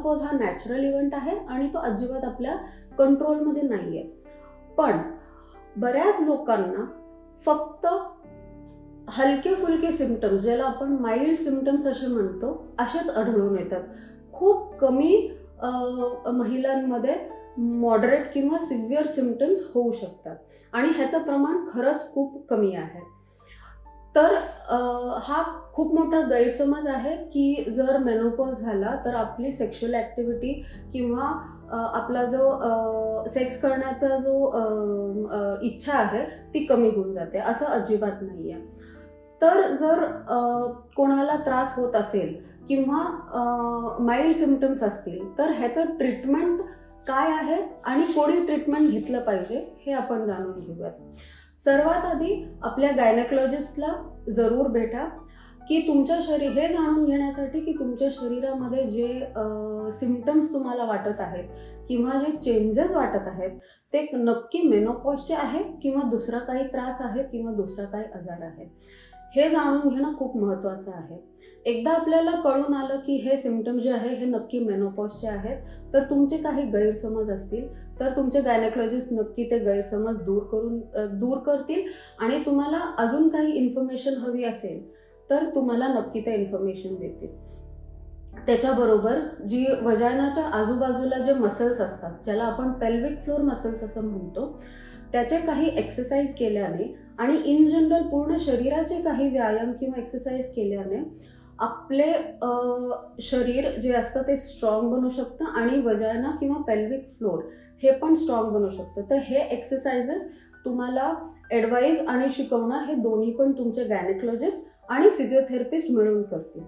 Menopause हा natural event आहे आणि तो अजिबात आपल्या कंट्रोलमध्ये नाही आहे. पण बऱ्याच लोकांना फक्त हलके फुलके सिम्पटम्स, ज्याला आपण माइल्ड सिम्पटम्स असे म्हणतो, असेच आढळून येतात. खूप कमी महिलांमध्ये मॉडरेट किंवा सिव्हिअर सिम्पटम्स होऊ शकतात आणि ह्याचं प्रमाण खरंच खूप कमी आहे. तर हा खूप मोठा गैरसमज आहे की जर मेनोपॉज झाला तर आपली सेक्शुअल ॲक्टिव्हिटी किंवा आपला जो सेक्स करण्याचा जो इच्छा आहे ती कमी होऊन जाते. असं अजिबात नाही आहे. तर जर कोणाला त्रास होत असेल किंवा माइल्ड सिम्पटम्स असतील तर ह्याचं ट्रीटमेंट काय आहे आणि कोणी ट्रीटमेंट घेतलं पाहिजे हे आपण जाणून घेऊयात. सर्वात आधी आपल्या गायनेकोलॉजिस्टला जरूर भेटा की तुमच्या हे जाणून घेण्यासाठी की तुमच्या शरीरामध्ये जे सिम्पटम्स तुम्हाला वाटत आहेत किंवा जे चेंजेस वाटत आहेत ते नक्की मेनोपॉजचे आहे किंवा दुसरा काही त्रास आहे किंवा दुसरा काही आजार आहे, हे जाणून घेणं खूप महत्त्वाचं आहे. एकदा आपल्याला कळून आलं की हे सिम्पटम जे आहे हे नक्की मेनोपॉजचे आहेत, तर तुमचे काही गैरसमज असतील तर तुमचे गायनेकोलॉजिस्ट नक्की ते गैरसमज दूर करतील आणि तुम्हाला अजून काही इन्फॉर्मेशन हवी असेल तर तुम्हाला नक्की ते इन्फॉर्मेशन देतील. त्याच्याबरोबर जी वजायनाच्या आजूबाजूला जे मसल्स असतात, ज्याला आपण पेल्विक फ्लोर मसल्स असं म्हणतो, त्याचे काही एक्सरसाइज केल्याने आणि इन जनरल पूर्ण शरीराचे काही व्यायाम किंवा एक्सरसाइज केल्याने आपले शरीर जे असतं ते स्ट्रॉंग बनू शकतं आणि वजायना किंवा पेल्विक फ्लोर हे पण स्ट्रॉंग बनू शकतं. तर हे एक्सरसाइजेस तुम्हाला ॲडवाईज आणि शिकवणं हे दोन्ही पण तुमचे गायनेकोलॉजिस्ट आणि फिजिओथेरपिस्ट मिळून करतील.